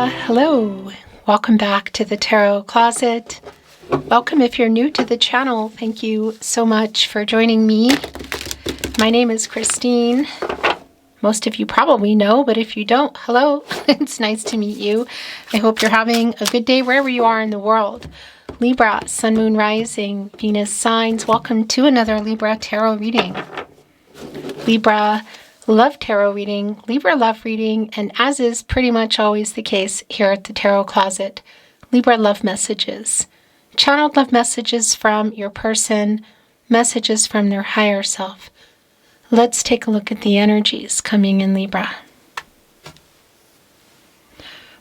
Libra, hello. Welcome back to the Tarot Closet. Welcome if you're new to the channel. Thank you so much for joining me. My name is Christine. Most of you probably know, but if you don't, hello. It's nice to meet you. I hope you're having a good day wherever you are in the world. Libra, Sun, Moon, Rising, Venus signs. Welcome to another Libra Tarot reading. Libra Love Tarot reading, Libra Love reading, and as is pretty much always the case here at the Tarot Closet, Libra Love Messages. Channeled love messages from your person, messages from their higher self. Let's take a look at the energies coming in Libra.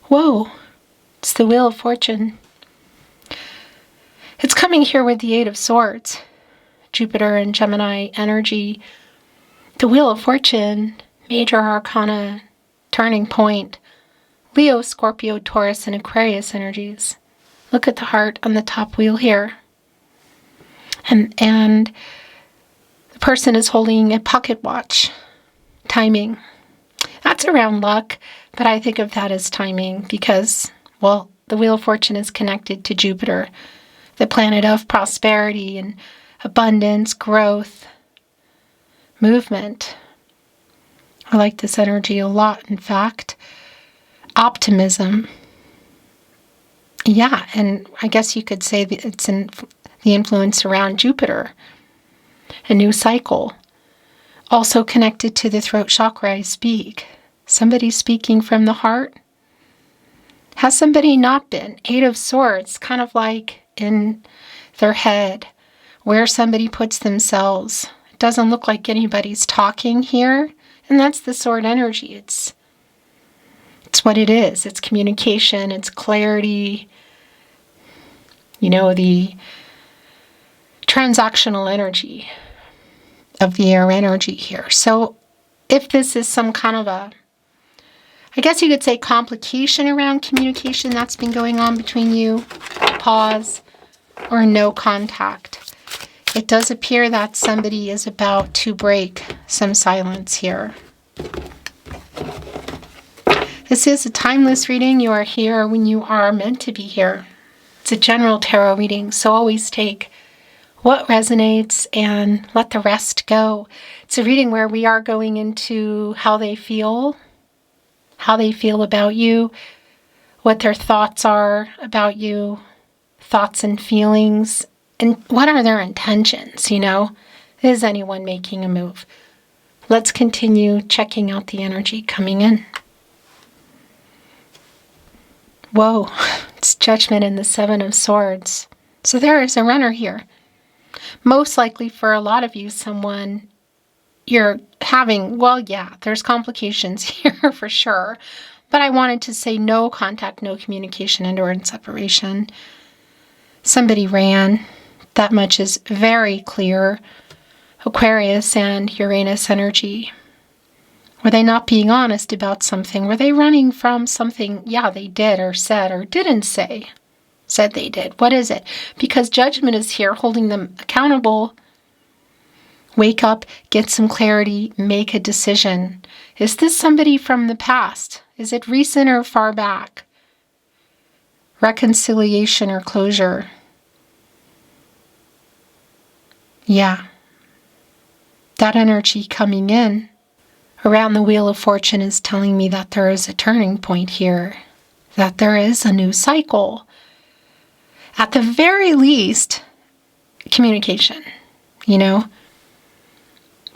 Whoa, it's the Wheel of Fortune. It's coming here with the Eight of Swords, Jupiter and Gemini energy. The Wheel of Fortune, major arcana, turning point, Leo, Scorpio, Taurus, and Aquarius energies. Look at the heart on the top wheel here. And the person is holding a pocket watch. Timing. That's around luck, but I think of that as timing because, well, the Wheel of Fortune is connected to Jupiter, the planet of prosperity and abundance, growth, movement. I like this energy a lot. In fact, optimism. Yeah, and I guess you could say that it's in the influence around Jupiter. A new cycle. Also connected to the throat chakra, I speak. Somebody speaking from the heart. Has somebody not been? Eight of Swords, kind of like in their head, where somebody puts themselves. It doesn't look like anybody's talking here, and that's the sword energy. It's what it is. It's communication, it's clarity, the transactional energy of the air energy here. So if this is some kind of I guess you could say complication around communication that's been going on between you, pause, or no contact. It does appear that somebody is about to break some silence here. This is a timeless reading. You are here when you are meant to be here. It's a general tarot reading, so always take what resonates and let the rest go. It's a reading where we are going into how they feel about you, what their thoughts are about you, thoughts and feelings, and what are their intentions, Is anyone making a move? Let's continue checking out the energy coming in. Whoa, it's Judgment and the Seven of Swords. So there is a runner here. Most likely for a lot of you, someone you're having, there's complications here for sure. But I wanted to say no contact, no communication, and or in separation. Somebody ran. That much is very clear. Aquarius and Uranus energy. Were they not being honest about something? Were they running from something? Yeah, they did or said or didn't say. Said they did. What is it? Because Judgment is here holding them accountable. Wake up, get some clarity, make a decision. Is this somebody from the past? Is it recent or far back? Reconciliation or closure? Yeah. That energy coming in around the Wheel of Fortune is telling me that there is a turning point here, that there is a new cycle. At the very least, communication,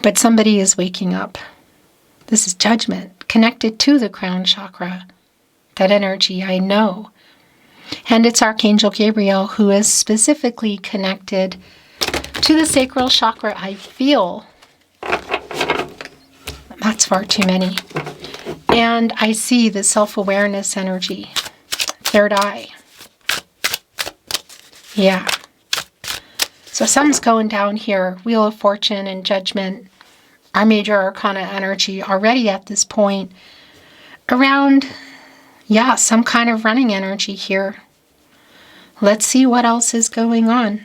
But somebody is waking up. This is Judgment, connected to the crown chakra. That energy, I know. And it's Archangel Gabriel who is specifically connected to the sacral chakra. I feel that's far too many. And I see the self-awareness energy. Third eye. Yeah. So something's going down here. Wheel of Fortune and Judgment. Our major arcana energy already at this point. Around, some kind of running energy here. Let's see what else is going on.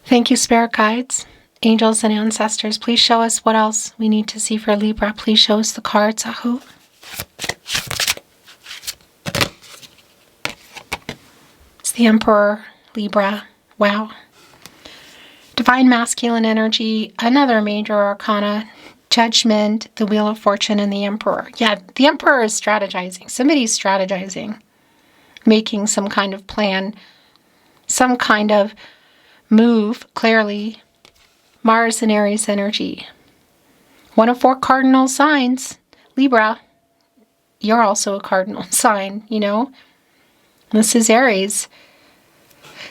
Thank you, Spirit Guides, Angels, and Ancestors. Please show us what else we need to see for Libra. Please show us the cards, Ahu. It's the Emperor, Libra. Wow. Divine masculine energy, another major arcana, Judgment, the Wheel of Fortune, and the Emperor. Yeah, the Emperor is strategizing. Somebody's strategizing, making some kind of plan, some kind of move, clearly. Mars and Aries energy. One of 4 cardinal signs. Libra, you're also a cardinal sign, you know. This is Aries.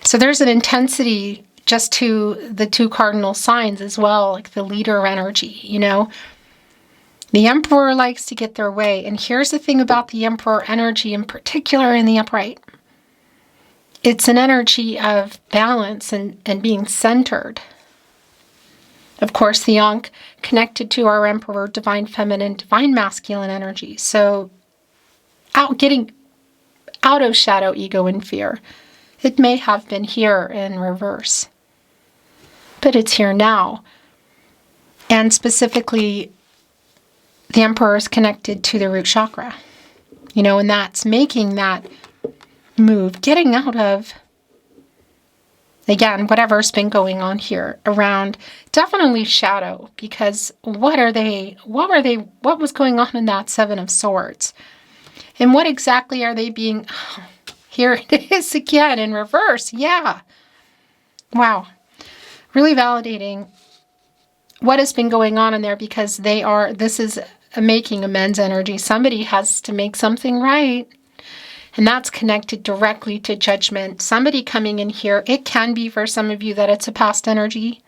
So there's an intensity just to the 2 cardinal signs as well, like the leader energy, you know. The Emperor likes to get their way. And here's the thing about the Emperor energy, in particular in the upright. It's an energy of balance and being centered. Of course, the Ankh connected to our Emperor, divine feminine, divine masculine energy. So getting out of shadow, ego, and fear. It may have been here in reverse, but it's here now. And specifically, the Emperor is connected to the root chakra, you know, and that's making that move, getting out of, again, whatever's been going on here around, definitely shadow, because what was going on in that 7 of Swords? And what exactly are they being, here it is again in reverse, yeah. Wow. Really validating what has been going on in there, because this is a making amends energy. Somebody has to make something right. And that's connected directly to Judgment. Somebody coming in here, it can be for some of you that it's a past energy.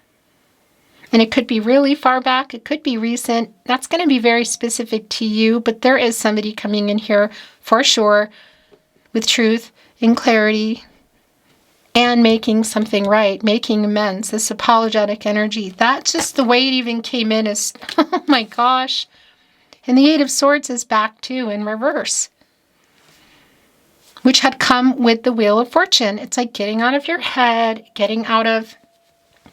And it could be really far back. It could be recent. That's going to be very specific to you. But there is somebody coming in here for sure with truth and clarity and making something right, making amends, this apologetic energy. That's just the way it even came in is, oh my gosh. And the 8 of Swords is back too in reverse, which had come with the Wheel of Fortune. It's like getting out of your head, getting out of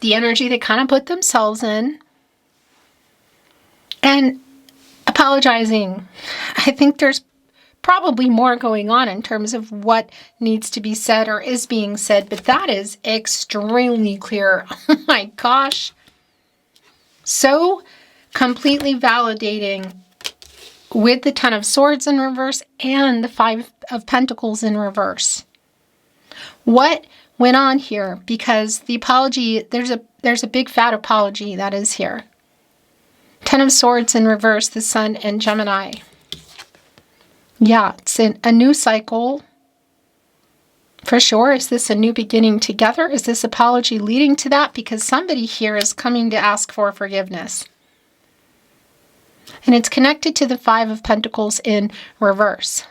the energy they kind of put themselves in, and apologizing. I think there's probably more going on in terms of what needs to be said or is being said, but that is extremely clear. Oh my gosh. So completely validating with the 10 of Swords in reverse and the 5 of Pentacles in reverse. What went on here? Because the apology, there's a big fat apology that is here. 10 of Swords in reverse, the Sun and Gemini. Yeah, it's a new cycle. For sure. Is this a new beginning together? Is this apology leading to that? Because somebody here is coming to ask for forgiveness. And it's connected to the 5 of Pentacles in reverse.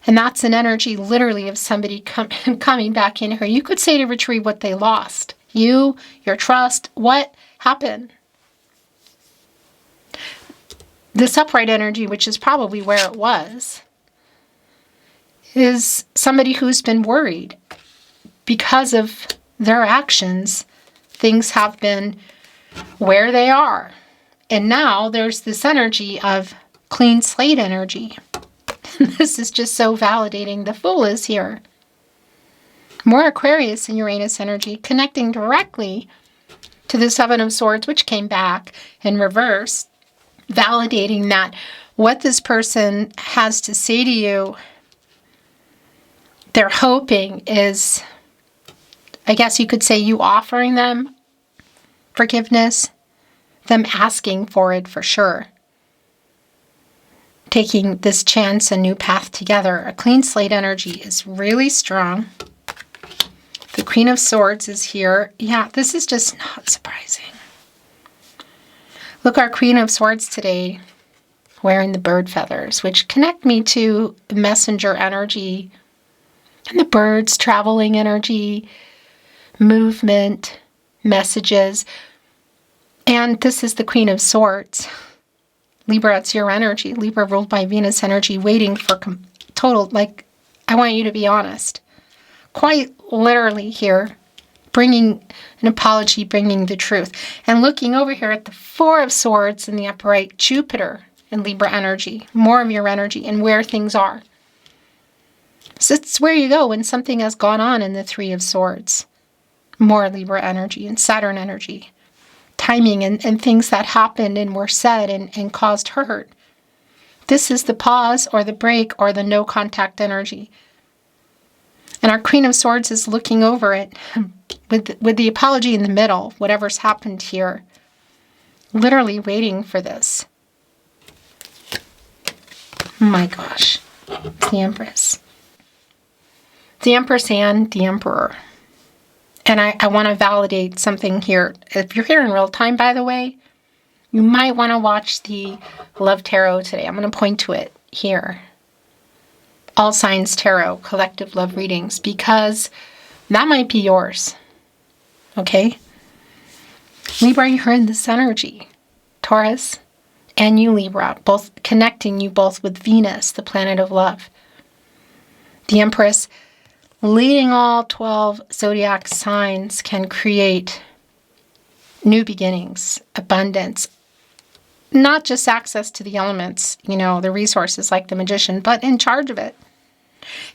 And that's an energy literally of somebody coming back in here. You could say to retrieve what they lost. You, your trust, what happened? This upright energy, which is probably where it was, is somebody who's been worried because of their actions. Things have been where they are. And now there's this energy of clean slate energy. This is just so validating. The Fool is here. More Aquarius and Uranus energy connecting directly to the 7 of Swords, which came back in reverse, validating that what this person has to say to you, they're hoping is, I guess you could say, you offering them forgiveness, them asking for it for sure. Taking this chance, a new path together. A clean slate energy is really strong. The Queen of Swords is here. Yeah, this is just not surprising. Look, our Queen of Swords today wearing the bird feathers, which connect me to messenger energy and the birds, traveling energy, movement, messages. And this is the Queen of Swords. Libra, it's your energy. Libra ruled by Venus energy, waiting for total, like, I want you to be honest. Quite literally here, bringing an apology, bringing the truth. And looking over here at the 4 of Swords in the upright, Jupiter and Libra energy, more of your energy and where things are. So it's where you go when something has gone on in the Three of Swords. More Libra energy and Saturn energy. Timing and things that happened and were said and caused hurt. This is the pause or the break or the no contact energy. And our Queen of Swords is looking over it with the apology in the middle, whatever's happened here. Literally waiting for this. Oh my gosh. It's the Empress. The Empress and the Emperor. And I want to validate something here. If you're here in real time, by the way, you might want to watch the Love Tarot today. I'm going to point to it here. All Signs Tarot, collective love readings, because that might be yours. Okay? Libra, you're in this energy. Taurus and you, Libra, both connecting you both with Venus, the planet of love. The Empress, leading all 12 zodiac signs, can create new beginnings, abundance, not just access to the elements, the resources like the Magician, but in charge of it.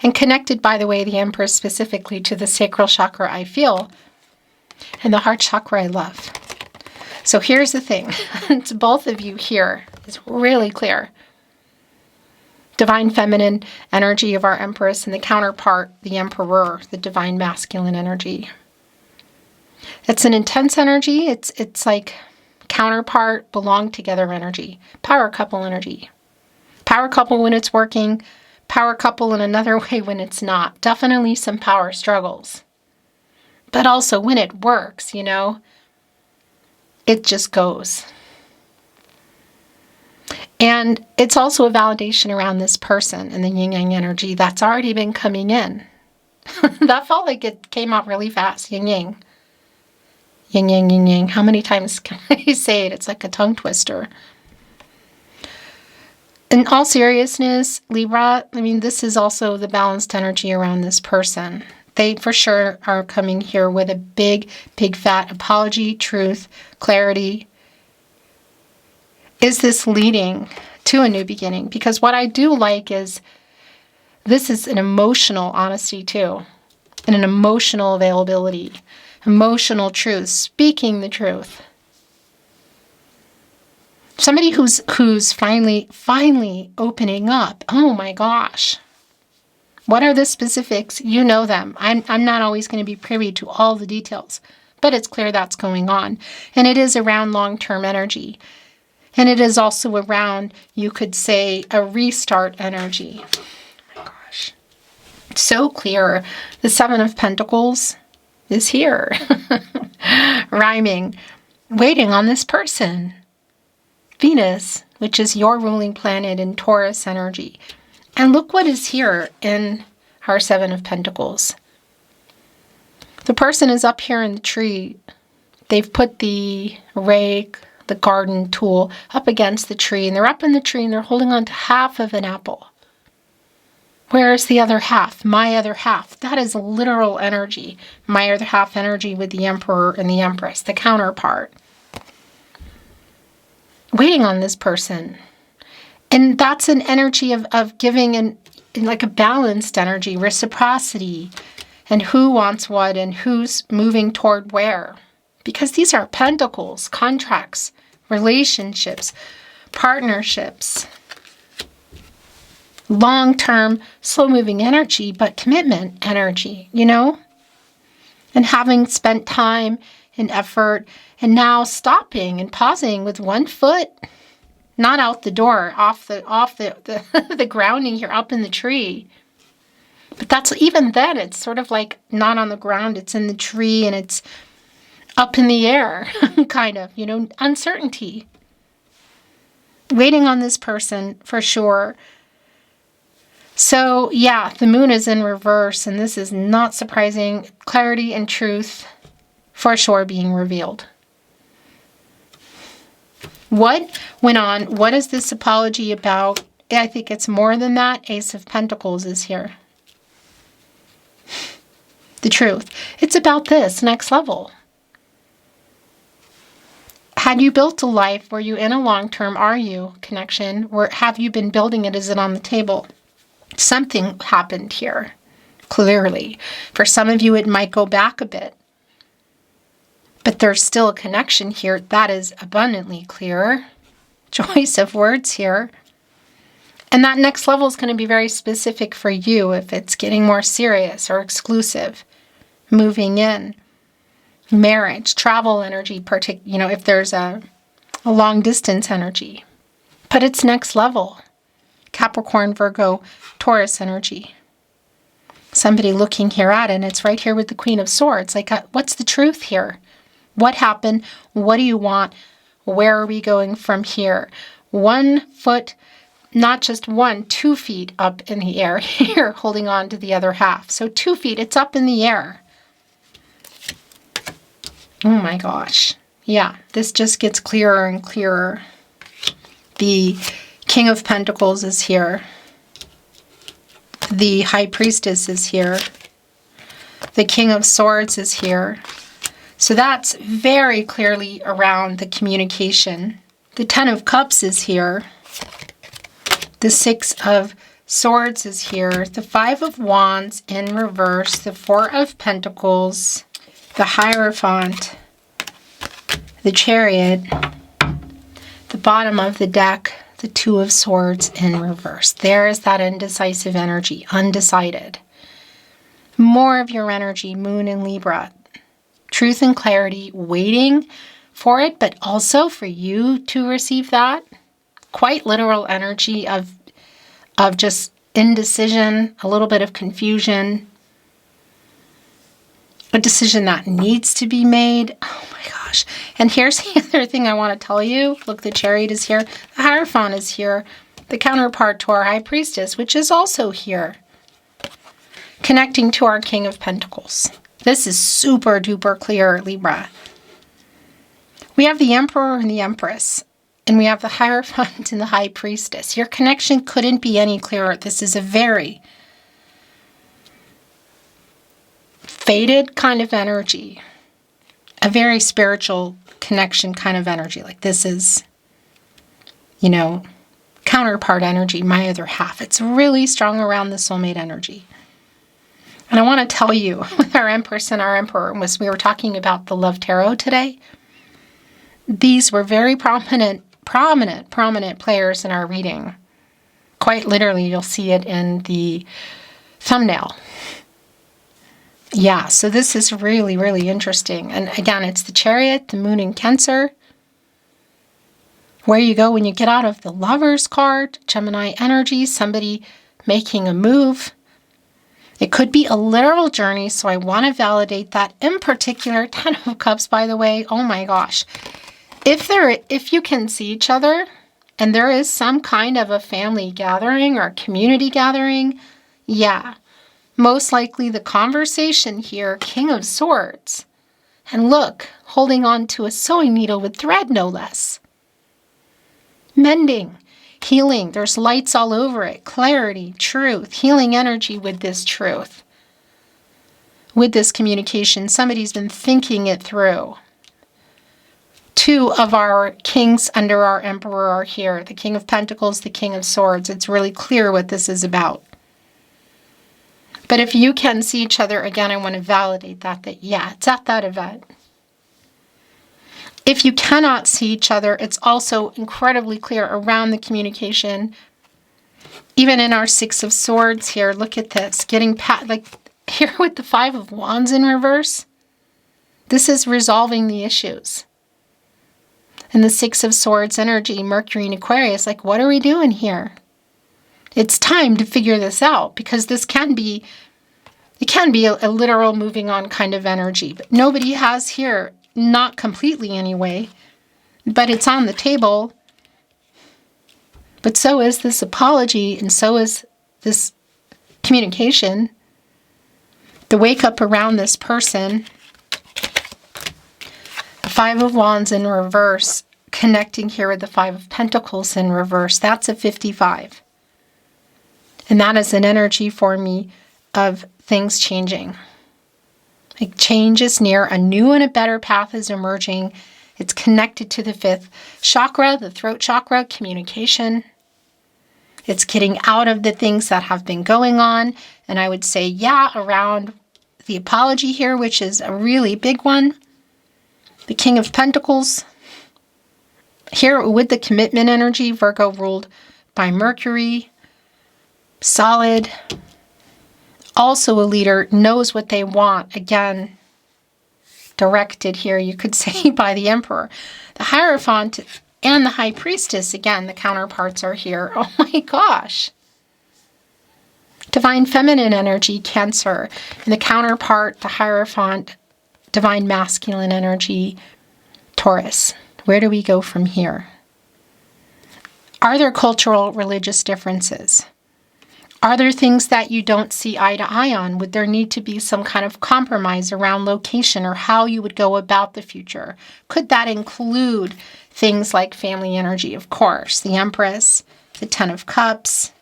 And connected, by the way, the Empress specifically to the sacral chakra I feel and the heart chakra I love. So here's the thing. To both of you here, it's really clear. Divine feminine energy of our Empress and the counterpart, the Emperor, the divine masculine energy. It's an intense energy. It's like counterpart, belong together energy. Power couple energy. Power couple when it's working. Power couple in another way when it's not. Definitely some power struggles. But also when it works, it just goes. And it's also a validation around this person and the yin-yang energy that's already been coming in. That felt like it came out really fast. Yin-yang. Yin-yang, yin-yang. How many times can I say it? It's like a tongue twister. In all seriousness, Libra, this is also the balanced energy around this person. They for sure are coming here with a big, big fat apology, truth, clarity. Is this leading to a new beginning? Because what I do like is this is an emotional honesty too, and an emotional availability, emotional truth, speaking the truth. Somebody who's finally opening up. Oh my gosh. What are the specifics? You know them. I'm not always going to be privy to all the details, but it's clear that's going on. And it is around long-term energy. And it is also around, you could say, a restart energy. Oh my gosh. It's so clear. The Seven of Pentacles is here. Rhyming. Waiting on this person. Venus, which is your ruling planet in Taurus energy. And look what is here in our Seven of Pentacles. The person is up here in the tree. They've put the rake, the garden tool, up against the tree. And they're up in the tree and they're holding on to half of an apple. Where is the other half? My other half. That is literal energy. My other half energy with the Emperor and the Empress, the counterpart. Waiting on this person. And that's an energy of giving in like a balanced energy, reciprocity, and who wants what and who's moving toward where. Because these are pentacles, contracts, relationships, partnerships, long-term, slow-moving energy, but commitment energy, And having spent time and effort and now stopping and pausing with one foot, not out the door, off the the grounding here, up in the tree. But that's even then, it's sort of like not on the ground, it's in the tree and it's up in the air, kind of, uncertainty. Waiting on this person for sure. So yeah, the moon is in reverse and this is not surprising. Clarity and truth for sure being revealed. What went on? What is this apology about? I think it's more than that. Ace of Pentacles is here. The truth. It's about this next level. Had you built a life? Were you in a long-term, are you, connection? Or have you been building it? Is it on the table? Something happened here, clearly. For some of you, it might go back a bit. But there's still a connection here. That is abundantly clear. Choice of words here. And that next level is going to be very specific for you if it's getting more serious or exclusive. Moving in. Marriage, travel energy, if there's a long distance energy. But it's next level. Capricorn, Virgo, Taurus energy. Somebody looking here at it, and it's right here with the Queen of Swords. Like, what's the truth here? What happened? What do you want? Where are we going from here? 1 foot, not just 1, 2 feet up in the air here, holding on to the other half. So 2 feet, it's up in the air. Oh my gosh. Yeah, this just gets clearer and clearer. The King of Pentacles is here. The High Priestess is here. The King of Swords is here. So that's very clearly around the communication. The Ten of Cups is here. The Six of Swords is here. The Five of Wands in reverse. The Four of Pentacles. The Hierophant. The Chariot. The bottom of the deck. The Two of Swords in reverse. There is that indecisive energy. Undecided. More of your energy, Moon in Libra. Truth and clarity, waiting for it, but also for you to receive that. Quite literal energy of just indecision, a little bit of confusion. A decision that needs to be made. Oh my gosh. And here's the other thing I want to tell you. Look, the Chariot is here. The Hierophant is here. The counterpart to our High Priestess, which is also here. Connecting to our King of Pentacles. This is super duper clear, Libra. We have the Emperor and the Empress, and we have the Hierophant and the High Priestess. Your connection couldn't be any clearer. This is a very fated kind of energy, a very spiritual connection kind of energy. Like this is, counterpart energy, my other half. It's really strong around the soulmate energy. And I want to tell you, with our Empress and our Emperor, we were talking about the Love Tarot today, these were very prominent players in our reading. Quite literally, you'll see it in the thumbnail. Yeah, so this is really, really interesting. And again, it's the Chariot, the Moon in Cancer. Where you go when you get out of the Lover's card, Gemini energy, somebody making a move. It could be a literal journey, so I want to validate that. In particular, Ten of Cups, by the way, oh my gosh. If you can see each other, and there is some kind of a family gathering or community gathering, yeah, most likely the conversation here, King of Swords. And look, holding on to a sewing needle with thread, no less. Mending. Healing, there's lights all over it. Clarity, truth, healing energy with this truth. With this communication, somebody's been thinking it through. 2 of our kings under our Emperor are here. The King of Pentacles, the King of Swords. It's really clear what this is about. But if you can see each other, again, I want to validate that yeah, it's at that event. If you cannot see each other, it's also incredibly clear around the communication. Even in our Six of Swords here, look at this. Like here with the Five of Wands in reverse. This is resolving the issues. And the Six of Swords energy, Mercury and Aquarius, like what are we doing here? It's time to figure this out because it can be a literal moving on kind of energy. But nobody has here, not completely anyway, but it's on the table. But so is this apology, and so is this communication. The wake up around this person. The Five of Wands in reverse, connecting here with the Five of Pentacles in reverse. That's a 55. And that is an energy for me of things changing. Like change is near, a new and a better path is emerging. It's connected to the 5th chakra, the throat chakra, communication. It's getting out of the things that have been going on. And I would say, yeah, around the apology here, which is a really big one. The King of Pentacles. Here with the commitment energy, Virgo ruled by Mercury. Solid. Also a leader, knows what they want. Again, directed here, you could say, by the Emperor. The Hierophant and the High Priestess, again, the counterparts are here. Oh my gosh. Divine Feminine energy, Cancer. And the counterpart, the Hierophant, Divine Masculine energy, Taurus. Where do we go from here? Are there cultural, religious differences? Are there things that you don't see eye to eye on? Would there need to be some kind of compromise around location or how you would go about the future? Could that include things like family energy? Of course, the Empress, the Ten of Cups.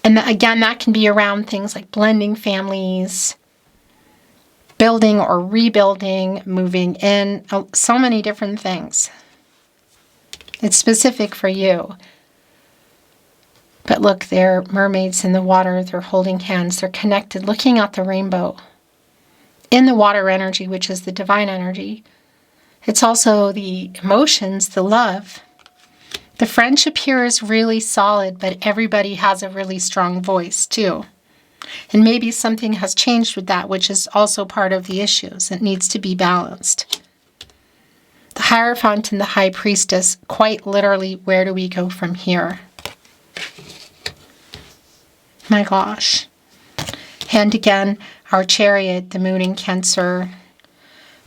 And again, that can be around things like blending families, building or rebuilding, moving in, so many different things. It's specific for you. But look, they're mermaids in the water. They're holding hands. They're connected, looking at the rainbow. In the water energy, which is the divine energy, it's also the emotions, the love. The friendship here is really solid, but everybody has a really strong voice too. And maybe something has changed with that, which is also part of the issues. It needs to be balanced. The Hierophant and the High Priestess, quite literally, where do we go from here? My gosh. And again, our Chariot, the Moon in Cancer,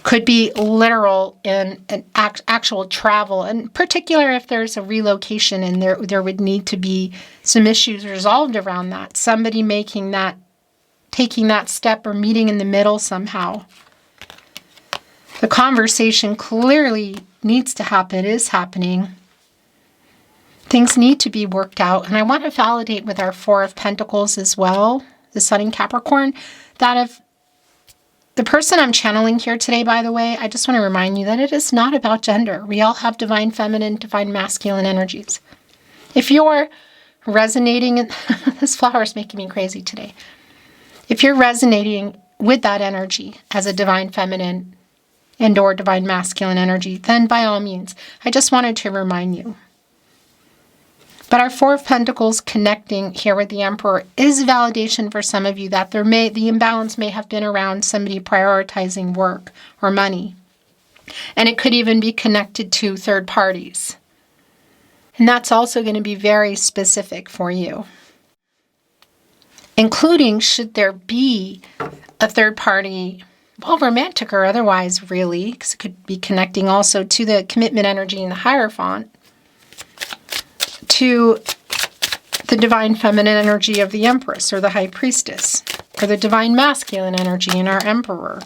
could be literal in an actual travel, in particular if there's a relocation and there would need to be some issues resolved around that. Somebody taking that step or meeting in the middle somehow. The conversation clearly needs to happen, is happening. Things need to be worked out. And I want to validate with our Four of Pentacles as well, the Sun in Capricorn, that if the person I'm channeling here today, by the way, I just want to remind you that it is not about gender. We all have divine feminine, divine masculine energies. If you're resonating, this flower is making me crazy today. If you're resonating with that energy as a divine feminine and or divine masculine energy, then by all means, I just wanted to remind you. But our Four of Pentacles connecting here with the Emperor is validation for some of you that the imbalance may have been around somebody prioritizing work or money. And it could even be connected to third parties. And that's also going to be very specific for you. Including, should there be a third party, well, romantic or otherwise, really, because it could be connecting also to the commitment energy in the Hierophant, to the divine feminine energy of the Empress or the High Priestess, or the divine masculine energy in our Emperor,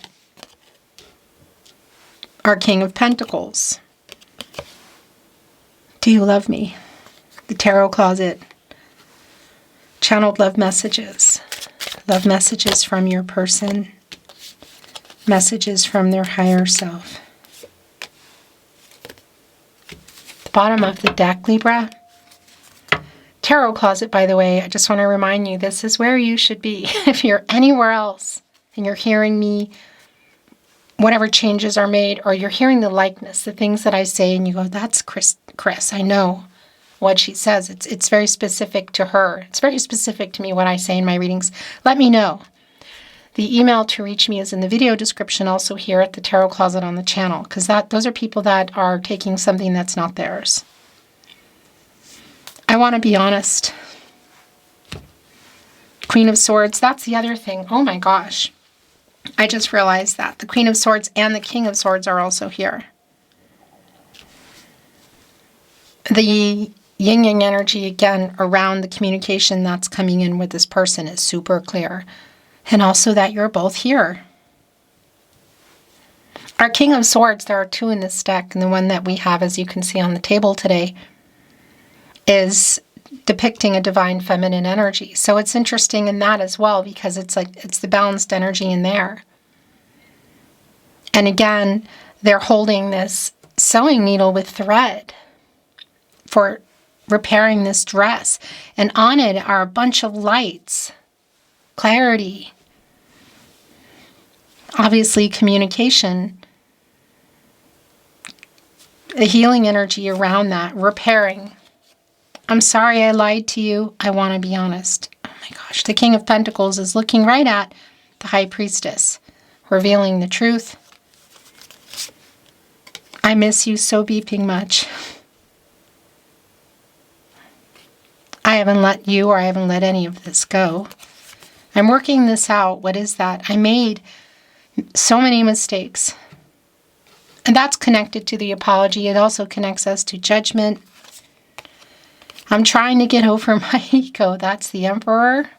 our King of Pentacles. Do you love me? The Tarot Closet. Channeled love messages. Love messages from your person. Messages from their higher self. The bottom of the deck, Libra. Tarot Closet, by the way, I just want to remind you, this is where you should be. If you're anywhere else and you're hearing me, whatever changes are made, or you're hearing the likeness, the things that I say, and you go, that's Chris, I know what she says. It's very specific to her. It's very specific to me, what I say in my readings. Let me know. The email to reach me is in the video description, also here at the Tarot Closet on the channel, because those are people that are taking something that's not theirs. I want to be honest. Queen of Swords, that's the other thing. Oh my gosh. I just realized that. The Queen of Swords and the King of Swords are also here. The yin-yang energy, again, around the communication that's coming in with this person is super clear. And also that you're both here. Our King of Swords, there are two in this deck, and the one that we have, as you can see on the table today, is depicting a divine feminine energy. So it's interesting in that as well, because it's the balanced energy in there. And again, they're holding this sewing needle with thread for repairing this dress. And on it are a bunch of lights, clarity, obviously communication, a healing energy around that, repairing. I'm sorry I lied to you. I want to be honest. Oh my gosh, the King of Pentacles is looking right at the High Priestess, revealing the truth. I miss you so beeping much. I haven't let you, or I haven't let any of this go. I'm working this out. What is that? I made so many mistakes. And that's connected to the apology. It also connects us to judgment. I'm trying to get over my ego. That's the Emperor.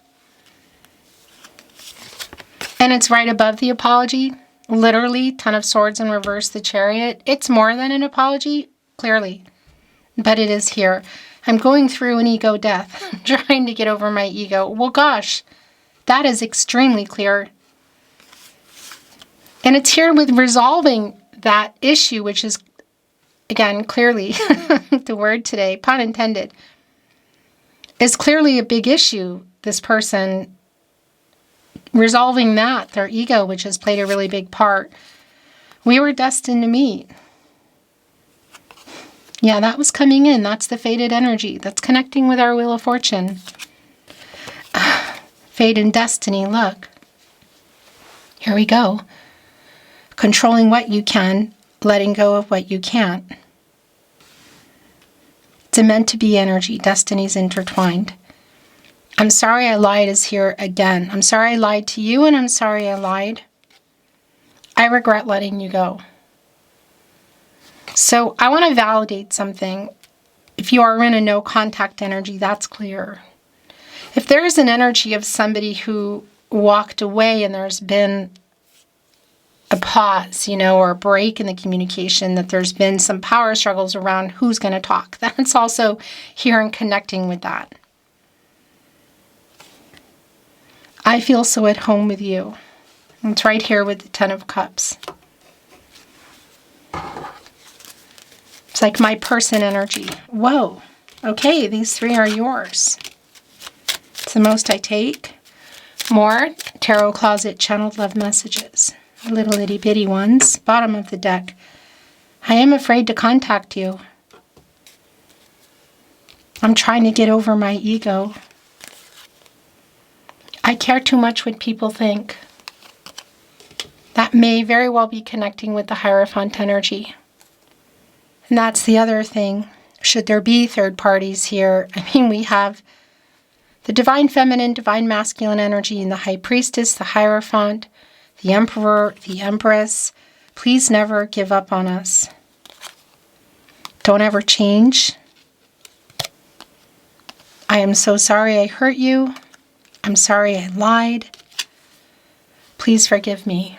And it's right above the apology. Literally, Ten of Swords in reverse, the Chariot. It's more than an apology, clearly. But it is here. I'm going through an ego death. I'm trying to get over my ego. Well, gosh, that is extremely clear. And it's here with resolving that issue, which is, again, clearly, the word today, pun intended, is clearly a big issue. This person resolving that, their ego, which has played a really big part. We were destined to meet. Yeah, that was coming in. That's the fated energy. That's connecting with our Wheel of Fortune. Fate and destiny, look. Here we go. Controlling what you can, letting go of what you can't. It's a meant to be energy. Destiny's intertwined. I'm sorry I lied is here again. I'm sorry I lied to you, and I'm sorry I lied. I regret letting you go. So I want to validate something. If you are in a no contact energy, that's clear. If there is an energy of somebody who walked away and there's been a pause, or a break in the communication, that there's been some power struggles around who's going to talk, that's also here and connecting with that. I feel so at home with you. It's right here with the Ten of Cups. It's like my person energy. Whoa. Okay, these three are yours. It's the most I take. More Tarot Closet Channeled Love Messages. Little itty bitty ones. Bottom of the deck. I am afraid to contact you. I'm trying to get over my ego. I care too much what people think. That may very well be connecting with the Hierophant energy. And that's the other thing. Should there be third parties here? We have the Divine Feminine, Divine Masculine energy in the High Priestess, the Hierophant, the Emperor, the Empress. Please never give up on us. Don't ever change. I am so sorry I hurt you. I'm sorry I lied. Please forgive me.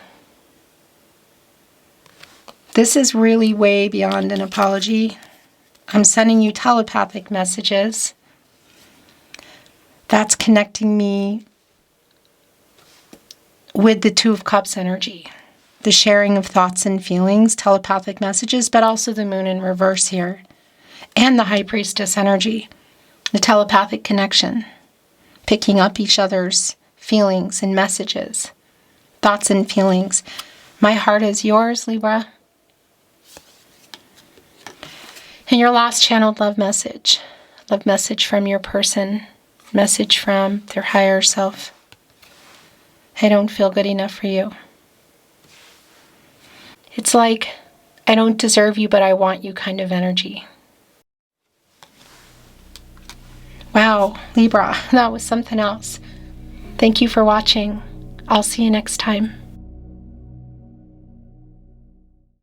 This is really way beyond an apology. I'm sending you telepathic messages. That's connecting me with the Two of Cups energy. The sharing of thoughts and feelings, telepathic messages, but also the Moon in reverse here. And the High Priestess energy. The telepathic connection. Picking up each other's feelings and messages. Thoughts and feelings. My heart is yours, Libra. And your last channeled love message from your person, message from their higher self. I don't feel good enough for you. It's like, I don't deserve you, but I want you kind of energy. Wow, Libra, that was something else. Thank you for watching. I'll see you next time.